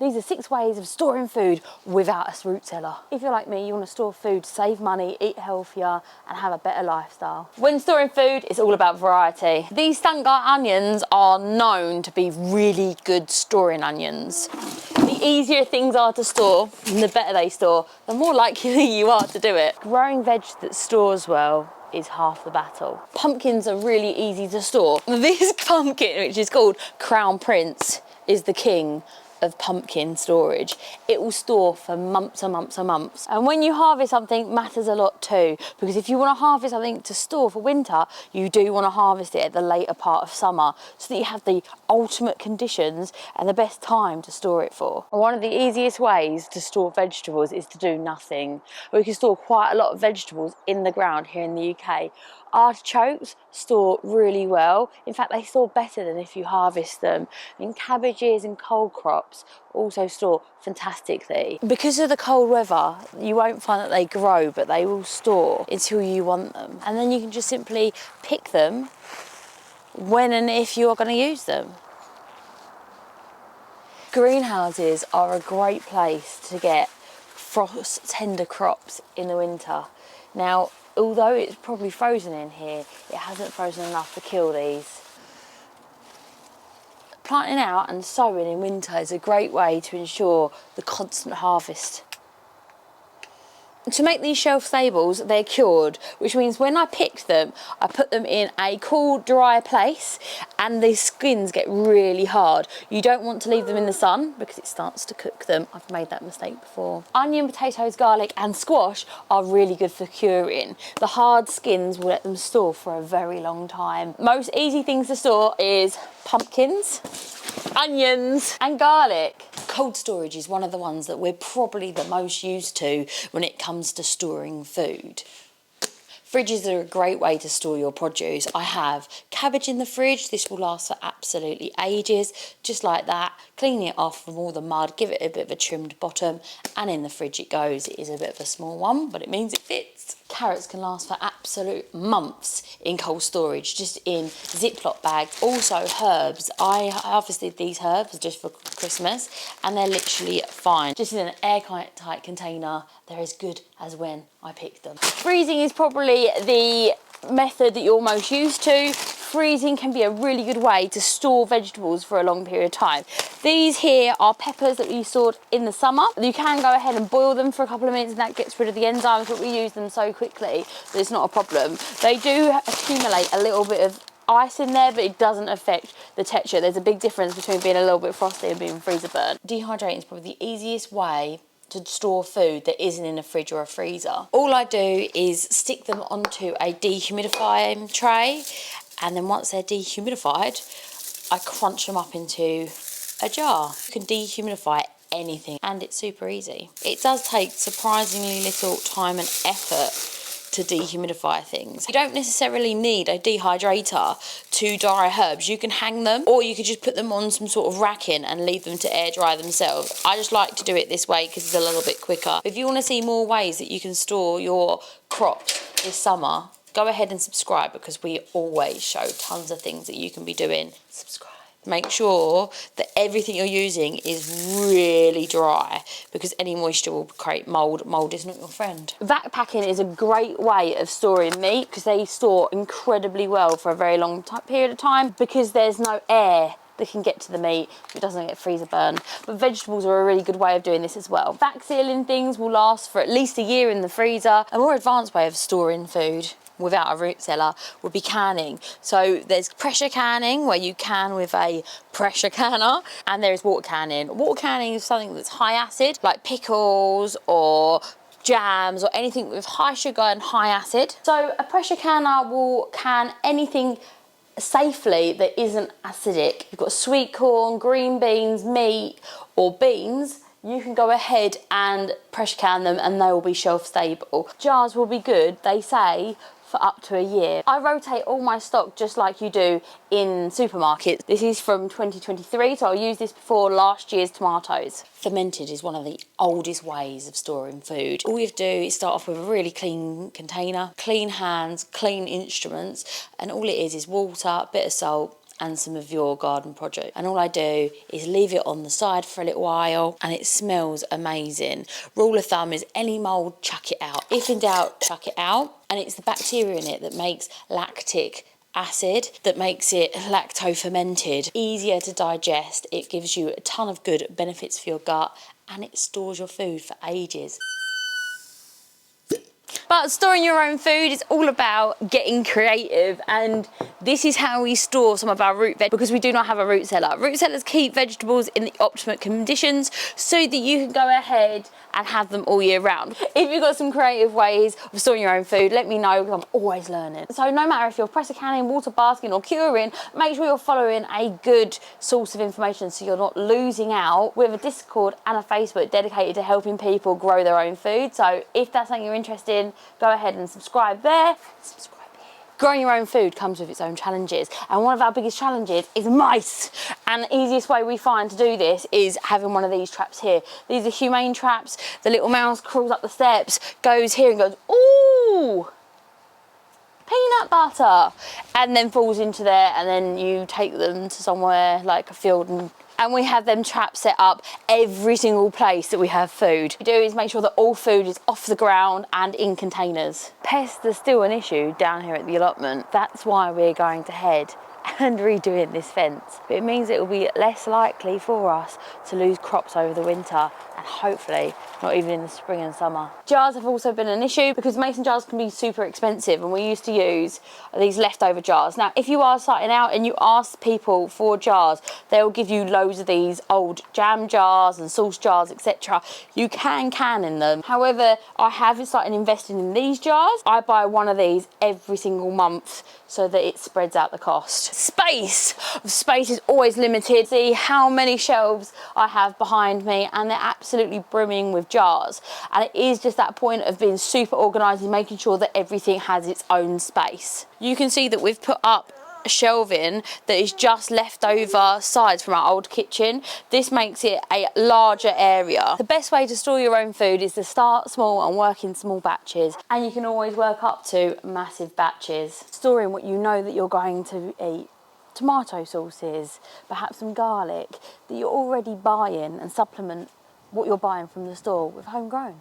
These are 6 ways of storing food without a root cellar. If you're like me, you want to store food, save money, eat healthier and have a better lifestyle. When storing food, it's all about variety. These stungai onions are known to be really good storing onions. The easier things are to store, and the better they store, the more likely you are to do it. Growing veg that stores well is half the battle. Pumpkins are really easy to store. This pumpkin, which is called Crown Prince, is the king of pumpkin storage. It will store for months and months and months. And when you harvest something, matters a lot too, because if you want to harvest something to store for winter, you do want to harvest it at the later part of summer so that you have the ultimate conditions and the best time to store it for. And one of the easiest ways to store vegetables is to do nothing. We can store quite a lot of vegetables in the ground here in the UK. Artichokes store really well. In fact, they store better than if you harvest them. And cabbages and cold crops also store fantastically. Because of the cold weather, you won't find that they grow, but they will store until you want them. And then you can just simply pick them when and if you're going to use them. Greenhouses are a great place to get frost tender crops in the winter. Now, although it's probably frozen in here, it hasn't frozen enough to kill these. Planting out and sowing in winter is a great way to ensure the constant harvest. To make these shelf stables, they're cured, which means when I pick them, I put them in a cool, dry place and the skins get really hard. You don't want to leave them in the sun because it starts to cook them. I've made that mistake before. Onion, potatoes, garlic and squash are really good for curing. The hard skins will let them store for a very long time. Most easy things to store is pumpkins, onions and garlic. Cold storage is one of the ones that we're probably the most used to when it comes to storing food. Fridges are a great way to store your produce. I have cabbage in the fridge. This will last for absolutely ages. Just like that, clean it off from all the mud, give it a bit of a trimmed bottom, and in the fridge it goes. It is a bit of a small one, but it means it fits. Carrots can last for absolute months in cold storage, just in Ziploc bags. Also herbs. I harvested these herbs just for Christmas and they're literally fine. Just in an airtight container, they're as good as when I picked them. Freezing is probably the method that you're most used to. Freezing can be a really good way to store vegetables for a long period of time. These here are peppers that we stored in the summer. You can go ahead and boil them for a couple of minutes and that gets rid of the enzymes, but we use them so quickly that it's not a problem. They do accumulate a little bit of ice in there, but it doesn't affect the texture. There's a big difference between being a little bit frosty and being freezer burnt. Dehydrating is probably the easiest way to store food that isn't in a fridge or a freezer. All I do is stick them onto a dehumidifying tray, and then once they're dehumidified, I crunch them up into a jar. You can dehumidify anything and it's super easy. It does take surprisingly little time and effort to dehumidify things. You don't necessarily need a dehydrator to dry herbs. You can hang them, or you could just put them on some sort of racking and leave them to air dry themselves. I just like to do it this way because it's a little bit quicker. If you want to see more ways that you can store your crops this summer, go ahead and subscribe because we always show tons of things that you can be doing. Subscribe. Make sure that everything you're using is really dry because any moisture will create mould. Mould is not your friend. Vac packing is a great way of storing meat because they store incredibly well for a very long period of time because there's no air that can get to the meat so it doesn't get freezer burned. But vegetables are a really good way of doing this as well. Vac sealing things will last for at least a year in the freezer. A more advanced way of storing food without a root cellar would be canning. So there's pressure canning where you can with a pressure canner, and there's water canning. Water canning is something that's high acid, like pickles or jams or anything with high sugar and high acid. So a pressure canner will can anything safely that isn't acidic. You've got sweet corn, green beans, meat or beans. You can go ahead and pressure can them and they will be shelf stable. Jars will be good, they say, for up to a year. I rotate all my stock just like you do in supermarkets. This is from 2023, so I'll use this before last year's tomatoes. Fermented is one of the oldest ways of storing food. All you have to do is start off with a really clean container, clean hands, clean instruments, and all it is water, a bit of salt, and some of your garden produce. And all I do is leave it on the side for a little while and it smells amazing. Rule of thumb is any mould, chuck it out. If in doubt, chuck it out. And it's the bacteria in it that makes lactic acid, that makes it lacto-fermented, easier to digest. It gives you a ton of good benefits for your gut and it stores your food for ages. But storing your own food is all about getting creative, and this is how we store some of our root veg because we do not have a root cellar. Root cellars keep vegetables in the optimum conditions so that you can go ahead and have them all year round. If you've got some creative ways of storing your own food, let me know because I'm always learning. So no matter if you're pressure canning, water basking or curing, make sure you're following a good source of information so you're not losing out. We have a Discord and a Facebook dedicated to helping people grow their own food. So if that's something you're interested in, go ahead and subscribe there. Subscribe here. Growing your own food comes with its own challenges, and one of our biggest challenges is mice. And the easiest way we find to do this is having one of these traps here. These are humane traps. The little mouse crawls up the steps, goes here and goes, ooh, peanut butter, and then falls into there, and then you take them to somewhere like a field and we have them traps set up every single place that we have food. What we do is make sure that all food is off the ground and in containers. Pests are still an issue down here at the allotment. That's why we're going to head and redoing this fence. But it means it will be less likely for us to lose crops over the winter and hopefully not even in the spring and summer. Jars have also been an issue because mason jars can be super expensive, and we used to use these leftover jars. Now, if you are starting out and you ask people for jars, they'll give you loads of these old jam jars and sauce jars, etc. You can in them. However, I have started investing in these jars. I buy one of these every single month so that it spreads out the cost. Space is always limited. See how many shelves I have behind me, and they're absolutely brimming with jars. And it is just that point of being super organised and making sure that everything has its own space. You can see that we've put up a shelving that is just leftover sides from our old kitchen. This makes it a larger area. The best way to store your own food is to start small and work in small batches, and you can always work up to massive batches. Storing what you know that you're going to eat. Tomato sauces, perhaps some garlic that you're already buying, and supplement what you're buying from the store with homegrown.